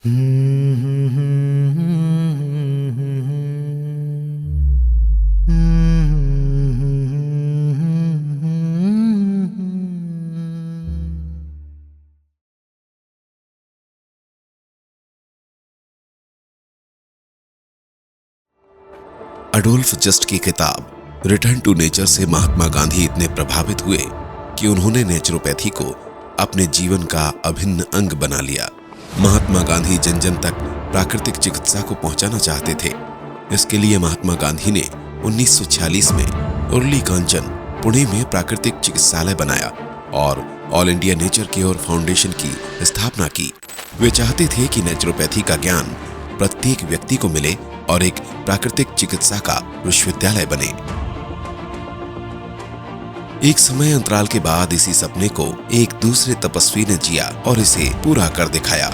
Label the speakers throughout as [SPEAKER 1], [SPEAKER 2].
[SPEAKER 1] Adolf just की किताब return to nature से महात्मा गांधी इतने प्रभावित हुए कि उन्होंने नेचुरोपैथी को अपने जीवन का अभिन्न अंग बना लिया। महात्मा गांधी जन जन तक प्राकृतिक चिकित्सा को पहुंचाना चाहते थे। इसके लिए महात्मा गांधी ने 1946 में उरली कांचन, पुणे में प्राकृतिक चिकित्सालय बनाया और all India nature care foundation की स्थापना की। वे चाहते थे कि नेचुरोपैथी का ज्ञान प्रत्येक व्यक्ति को मिले और एक प्राकृतिक चिकित्सा का विश्वविद्यालय बने। एक समय अंतराल के बाद इसी सपने को एक दूसरे तपस्वी ने जिया और इसे पूरा कर दिखाया।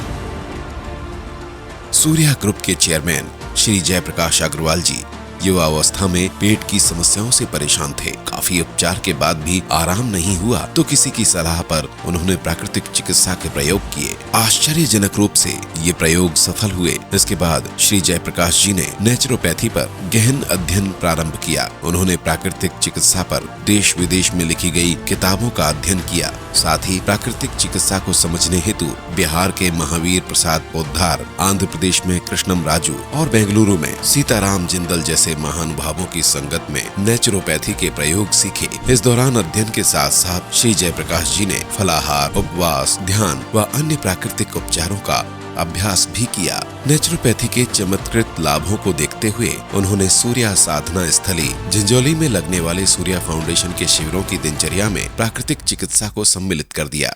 [SPEAKER 1] सूर्या ग्रुप के चेयरमैन श्री जयप्रकाश अग्रवाल जी युवावस्था में पेट की समस्याओं से परेशान थे। काफी उपचार के बाद भी आराम नहीं हुआ तो किसी की सलाह पर उन्होंने प्राकृतिक चिकित्सा के प्रयोग किए। आश्चर्यजनक रूप से ये प्रयोग सफल हुए। इसके बाद श्री जयप्रकाश जी ने नेचुरोपैथी पर गहन अध्ययन प्रारंभ किया। उन्होंने प्राकृतिक चिकित्सा पर देश विदेश में लिखी गई किताबों का अध्ययन किया। साथ ही प्राकृतिक चिकित्सा को समझने हेतु बिहार के महावीर प्रसाद पोद्दार, आंध्र प्रदेश में कृष्णम राजू और बेंगलुरु में सीताराम जिंदल जैसे महानुभावों की संगत में नेचुरोपैथी के प्रयोग सीखे। इस दौरान अध्ययन के साथ साथ श्री जयप्रकाश जी ने फलाहार, उपवास, ध्यान व अन्य प्राकृतिक उपचारों का अभ्यास भी किया। नेचुरोपैथी के चमत्कृत लाभों को देखते हुए उन्होंने सूर्या साधना स्थली झंझोली में लगने वाले सूर्या फाउंडेशन के शिविरों की दिनचर्या में प्राकृतिक चिकित्सा को सम्मिलित कर दिया।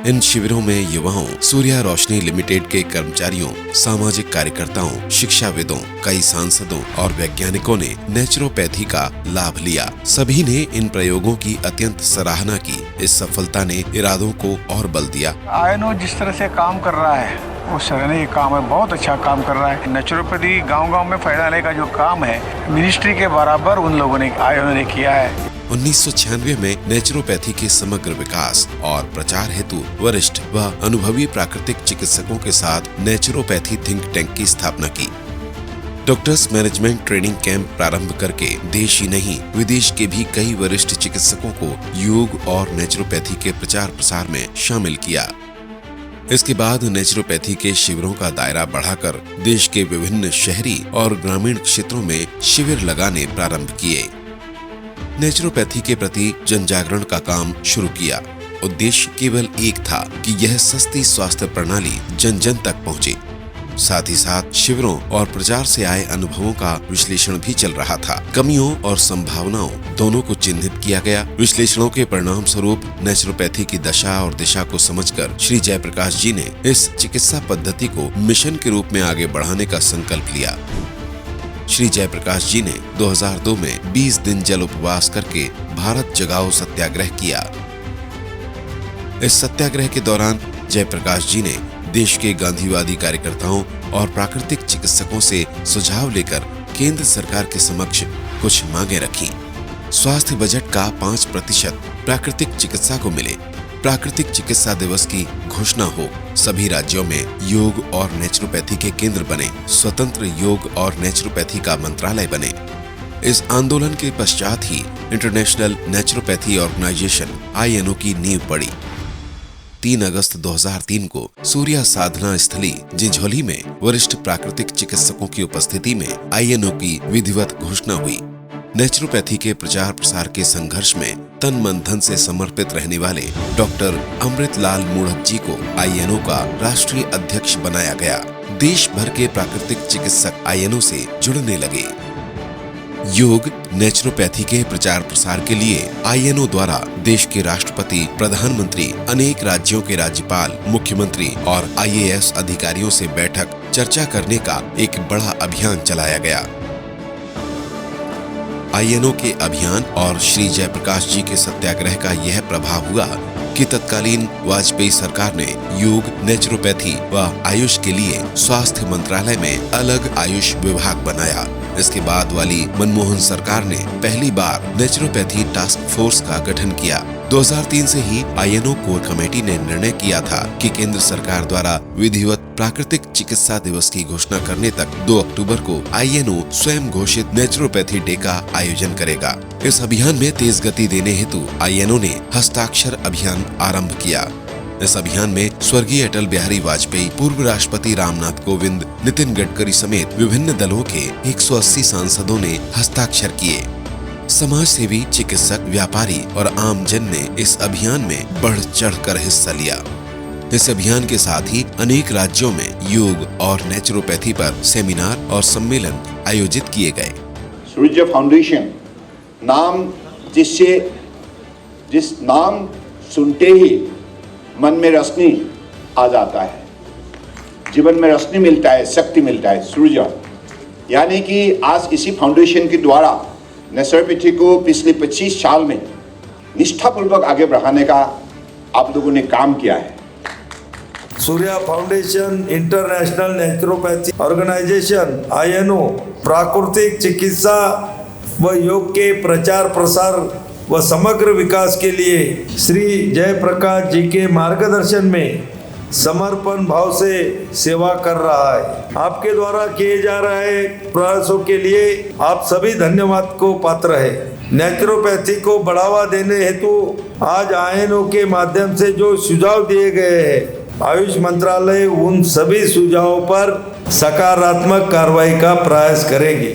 [SPEAKER 1] इन शिविरों में युवाओं, सूर्या रोशनी लिमिटेड के कर्मचारियों, सामाजिक कार्यकर्ताओं, शिक्षाविदों, कई सांसदों और वैज्ञानिकों ने नेचुरोपैथी का लाभ लिया। सभी ने इन प्रयोगों की अत्यंत सराहना की। इस सफलता ने इरादों को और बल दिया।
[SPEAKER 2] आयनो जिस तरह से काम कर रहा है वो सराहनीय काम है, बहुत अच्छा काम कर रहा है। नेचुरोपैथी गांव-गांव में फैलाने का जो काम है मिनिस्ट्री के बराबर उन लोगों ने आयनो ने किया है।
[SPEAKER 1] 1996 में नेचुरोपैथी के समग्र विकास और प्रचार हेतु वरिष्ठ व अनुभवी प्राकृतिक चिकित्सकों के साथ नेचुरोपैथी थिंक टैंक की स्थापना की। डॉक्टर्स मैनेजमेंट ट्रेनिंग कैंप प्रारंभ करके देश ही नहीं विदेश के भी कई वरिष्ठ चिकित्सकों को योग और नेचुरोपैथी के प्रचार प्रसार में शामिल किया। इसके बाद नेचुरोपैथी के शिविरों का दायरा बढ़ाकर देश के विभिन्न शहरी और ग्रामीण क्षेत्रों में शिविर लगाने प्रारंभ किए। नेचुरोपैथी के प्रति जन जागरण का काम शुरू किया। उद्देश्य केवल एक था कि यह सस्ती स्वास्थ्य प्रणाली जन जन तक पहुंचे। साथ ही साथ शिविरों और प्रचार से आए अनुभवों का विश्लेषण भी चल रहा था। कमियों और संभावनाओं दोनों को चिन्हित किया गया। विश्लेषणों के परिणाम स्वरूप नेचुरोपैथी की दशा और दिशा को समझकर श्री जयप्रकाश जी ने इस चिकित्सा पद्धति को मिशन के रूप में आगे बढ़ाने का संकल्प लिया। श्री जयप्रकाश जी ने 2002 में 20 दिन जल उपवास करके भारत जगाओ सत्याग्रह किया। इस सत्याग्रह के दौरान जयप्रकाश जी ने देश के गांधीवादी कार्यकर्ताओं और प्राकृतिक चिकित्सकों से सुझाव लेकर केंद्र सरकार के समक्ष कुछ मांगे रखी। स्वास्थ्य बजट का 5% प्राकृतिक चिकित्सा को मिले, प्राकृतिक चिकित्सा दिवस की घोषणा हो, सभी राज्यों में योग और नेचुरोपैथी के केंद्र बने, स्वतंत्र योग और नेचुरोपैथी का मंत्रालय बने। इस आंदोलन के पश्चात ही इंटरनेशनल नेचुरोपैथी ऑर्गेनाइजेशन INO की नींव पड़ी। 3 अगस्त 2003 को सूर्या साधना स्थली झंझोली में वरिष्ठ प्राकृतिक चिकित्सकों की उपस्थिति में INO की विधिवत घोषणा हुई। नेचुरोपैथी के प्रचार प्रसार के संघर्ष में तन मन धन से समर्पित रहने वाले डॉक्टर अमृतलाल मूढ़क जी को INO का राष्ट्रीय अध्यक्ष बनाया गया। देश भर के प्राकृतिक चिकित्सक INO से जुड़ने लगे। योग नेचुरोपैथी के प्रचार प्रसार के लिए INO द्वारा देश के राष्ट्रपति, प्रधानमंत्री, अनेक राज्यों के राज्यपाल, मुख्यमंत्री और IAS अधिकारियों से बैठक चर्चा करने का एक बड़ा अभियान चलाया गया। INO के अभियान और श्री जयप्रकाश जी के सत्याग्रह का यह प्रभाव हुआ कि तत्कालीन वाजपेयी सरकार ने योग, नेचुरोपैथी व आयुष के लिए स्वास्थ्य मंत्रालय में अलग आयुष विभाग बनाया। इसके बाद वाली मनमोहन सरकार ने पहली बार नेचुरोपैथी टास्क फोर्स का गठन किया। 2003 से ही आईएनओ कोर कमेटी ने निर्णय किया था कि केंद्र सरकार द्वारा विधिवत प्राकृतिक चिकित्सा दिवस की घोषणा करने तक 2 अक्टूबर को आईएनओ स्वयं घोषित नेचुरोपैथी डे का आयोजन करेगा। इस अभियान में तेज गति देने हेतु आईएनओ ने हस्ताक्षर अभियान आरंभ किया। इस अभियान में स्वर्गीय अटल बिहारी वाजपेयी, पूर्व राष्ट्रपति रामनाथ कोविंद, नितिन गडकरी समेत विभिन्न दलों के 180 सांसदों ने हस्ताक्षर किए। समाज सेवी, चिकित्सक, व्यापारी और आम जन ने इस अभियान में बढ़ चढ़कर हिस्सा लिया। इस अभियान के साथ ही अनेक राज्यों में योग और नेचुरोपैथी पर सेमिनार और सम्मेलन आयोजित किए गए।
[SPEAKER 3] सूर्य फाउंडेशन नाम जिस नाम सुनते ही मन में रोशनी आ जाता है, जीवन में रोशनी मिलता है, शक्ति मिलता है। सूर्य यानी कि आज इसी फाउंडेशन के द्वारा नेचुरोपैथी को पिछले 25 साल में निष्ठापूर्वक आगे बढ़ाने का आप लोगों ने काम किया है।
[SPEAKER 4] Surya foundation international naturopathy organisation INO प्राकृतिक चिकित्सा व योग के प्रचार प्रसार व समग्र विकास के लिए श्री जयप्रकाश जी के मार्गदर्शन में समर्पण भाव से सेवा कर रहा है। आपके द्वारा किए जा रहे प्रयासों के लिए आप सभी धन्यवाद को पात्र है। नेचुरोपैथी को बढ़ावा देने हेतु आज आईएनओ के माध्यम से जो सुझाव दिए गए हैं, आयुष मंत्रालय उन सभी सुझावों पर सकारात्मक कार्रवाई का प्रयास करेगी।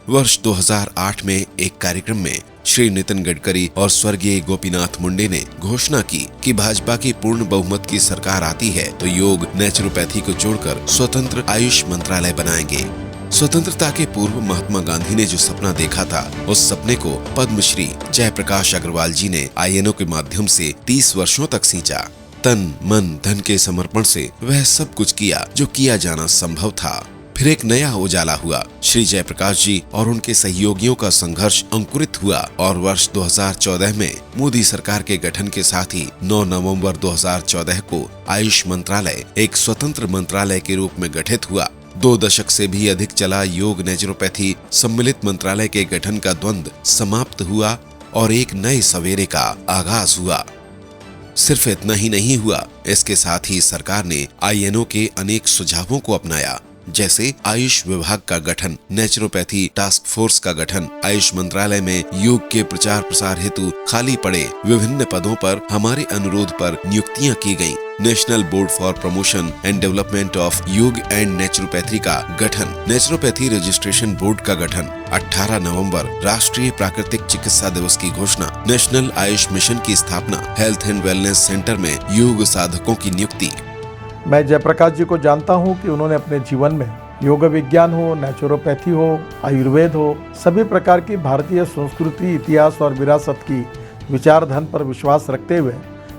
[SPEAKER 1] वर्ष 2008 में एक कार्यक्रम में श्री नितिन गडकरी और स्वर्गीय गोपीनाथ मुंडे ने घोषणा की कि भाजपा की पूर्ण बहुमत की सरकार आती है तो योग नेचुरोपैथी को जोड़कर स्वतंत्र आयुष मंत्रालय बनाएंगे। स्वतंत्रता के पूर्व महात्मा गांधी ने जो सपना देखा था, उस सपने को पद्मश्री जयप्रकाश अग्रवाल जी ने आईएनओ के माध्यम से 30 वर्षों तक सींचा। तन मन धन के समर्पण से वह सब कुछ किया जो किया जाना संभव था। फिर एक नया उजाला हुआ। श्री जयप्रकाश जी और उनके सहयोगियों का संघर्ष अंकुरित हुआ और वर्ष 2014 में मोदी सरकार के गठन के साथ ही 9 नवंबर 2014 को आयुष मंत्रालय एक स्वतंत्र मंत्रालय के रूप में गठित हुआ। 2 दशक से भी अधिक चला योग नेचुरोपैथी सम्मिलित मंत्रालय के गठन का द्वंद समाप्त हुआ और एक नए सवेरे का आगाज हुआ। सिर्फ इतना ही नहीं हुआ, इसके साथ ही सरकार ने आईएनओ के अनेक सुझावों को अपनाया, जैसे आयुष विभाग का गठन, नेचुरोपैथी टास्क फोर्स का गठन, आयुष मंत्रालय में योग के प्रचार प्रसार हेतु खाली पड़े विभिन्न पदों पर हमारे अनुरोध पर नियुक्तियां की गईं, national board for promotion and development of योग एंड नेचुरोपैथी का गठन, नेचुरोपैथी रजिस्ट्रेशन बोर्ड का गठन, 18 नवंबर राष्ट्रीय प्राकृतिक चिकित्सा दिवस की घोषणा, नेशनल आयुष मिशन की स्थापना, हेल्थ एंड वेलनेस सेंटर में योग साधकों की नियुक्ति।
[SPEAKER 5] मैं जयप्रकाश जी को जानता हूं कि उन्होंने अपने जीवन में योग विज्ञान हो, नेचुरोपैथी हो, आयुर्वेद हो, सभी प्रकार की भारतीय संस्कृति, इतिहास और विरासत की विचारधारा पर विश्वास रखते हुए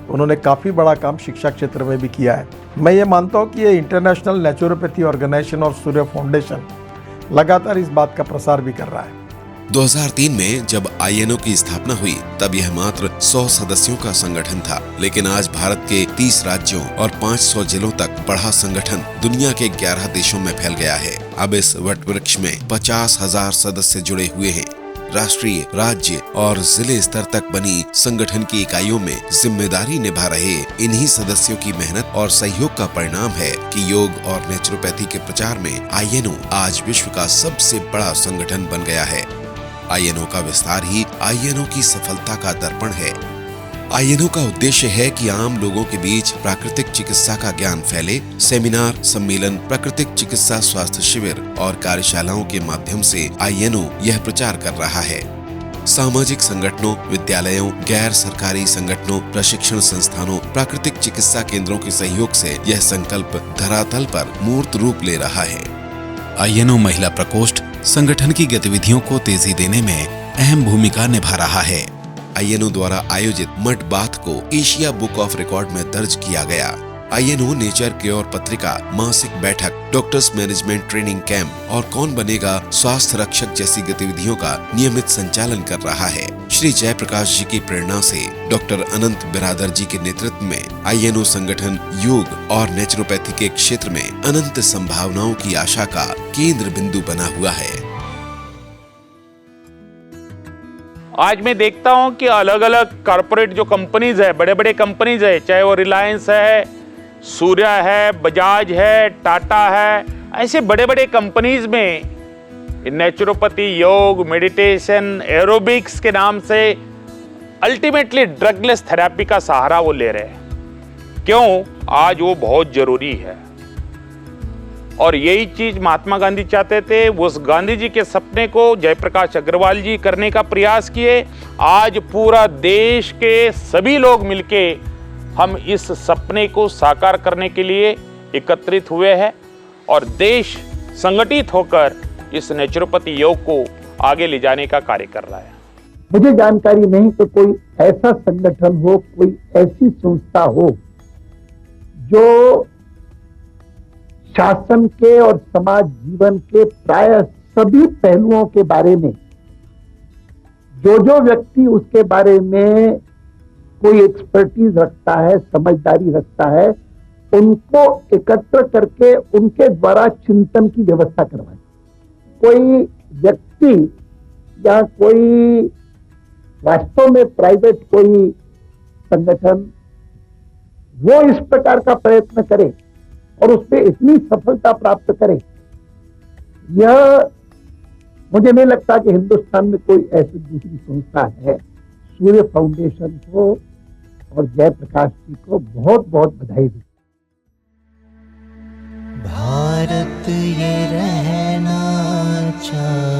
[SPEAKER 5] उन्होंने काफ़ी बड़ा काम शिक्षा क्षेत्र में भी किया है। मैं ये मानता हूँ कि ये इंटरनेशनल नेचुरोपैथी ऑर्गेनाइजेशन और सूर्य फाउंडेशन लगातार इस बात का प्रसार भी कर रहा है।
[SPEAKER 1] 2003 में जब आईएनओ की स्थापना हुई तब यह मात्र 100 सदस्यों का संगठन था, लेकिन आज भारत के 30 राज्यों और 500 जिलों तक बढ़ा संगठन दुनिया के 11 देशों में फैल गया है। अब इस वटवृक्ष में 50,000 सदस्य जुड़े हुए हैं। राष्ट्रीय, राज्य और जिले स्तर तक बनी संगठन की इकाइयों में जिम्मेदारी निभा रहे इन्हीं सदस्यों की मेहनत और सहयोग का परिणाम है कि योग और नेचुरोपैथी के प्रचार में आईएनओ आज विश्व का सबसे बड़ा संगठन बन गया है। आईएनओ का विस्तार ही आईएनओ की सफलता का दर्पण है। आईएनओ का उद्देश्य है कि आम लोगों के बीच प्राकृतिक चिकित्सा का ज्ञान फैले। सेमिनार, सम्मेलन, प्राकृतिक चिकित्सा स्वास्थ्य शिविर और कार्यशालाओं के माध्यम से आईएनओ यह प्रचार कर रहा है। सामाजिक संगठनों, विद्यालयों, गैर सरकारी संगठनों, प्रशिक्षण संस्थानों, प्राकृतिक चिकित्सा केंद्रों के सहयोग से यह संकल्प धरातल पर मूर्त रूप ले रहा है।
[SPEAKER 6] आईएनओ महिला प्रकोष्ठ संगठन की गतिविधियों को तेजी देने में अहम भूमिका निभा रहा है।
[SPEAKER 1] आईएनओ द्वारा आयोजित मड बाथ को एशिया बुक ऑफ रिकॉर्ड में दर्ज किया गया। आईएनओ नेचर क्योर पत्रिका, मासिक बैठक, डॉक्टर्स मैनेजमेंट ट्रेनिंग कैंप और कौन बनेगा स्वास्थ्य रक्षक जैसी गतिविधियों का नियमित संचालन कर रहा है। श्री जयप्रकाश जी की प्रेरणा से डॉक्टर अनंत बिरादर जी के नेतृत्व में आईएनओ संगठन योग और नेचुरोपैथी के क्षेत्र में अनंत संभावनाओं की आशा का केंद्र बिंदु बना हुआ है।
[SPEAKER 7] आज मैं देखता हूं कि अलग अलग कॉरपोरेट जो कंपनीज है, बड़े बड़े कंपनीज है, चाहे वो रिलायंस है, सूर्या है, बजाज है, टाटा है, ऐसे बड़े बड़े कंपनीज में नेचुरोपैथी, योग, मेडिटेशन, एरोबिक्स के नाम से अल्टीमेटली ड्रगलेस थेरेपी का सहारा वो ले रहे हैं। क्यों? आज वो बहुत जरूरी है और यही चीज महात्मा गांधी चाहते थे। उस गांधी जी के सपने को जयप्रकाश अग्रवाल जी करने का प्रयास किए। आज पूरा देश के सभी लोग मिलके हम इस सपने को साकार करने के लिए एकत्रित हुए हैं और देश संगठित होकर इस नेचुरोपैथी योग को आगे ले जाने का कार्य कर रहा है।
[SPEAKER 8] मुझे जानकारी नहीं कि कोई ऐसा संगठन हो, कोई ऐसी संस्था हो जो शासन के और समाज जीवन के प्राय सभी पहलुओं के बारे में जो व्यक्ति उसके बारे में कोई एक्सपर्टीज रखता है, समझदारी रखता है, उनको एकत्र करके उनके द्वारा चिंतन की व्यवस्था करवाए। कोई व्यक्ति या कोई वास्तव में प्राइवेट कोई संगठन वो इस प्रकार का प्रयत्न करे और उसमें इतनी सफलता प्राप्त करे, यह मुझे नहीं लगता कि हिंदुस्तान में कोई ऐसी दूसरी संस्था है। सूर्य फाउंडेशन को और जयप्रकाश जी को बहुत बहुत बधाई दी।
[SPEAKER 9] भारत ये रहना चाहे।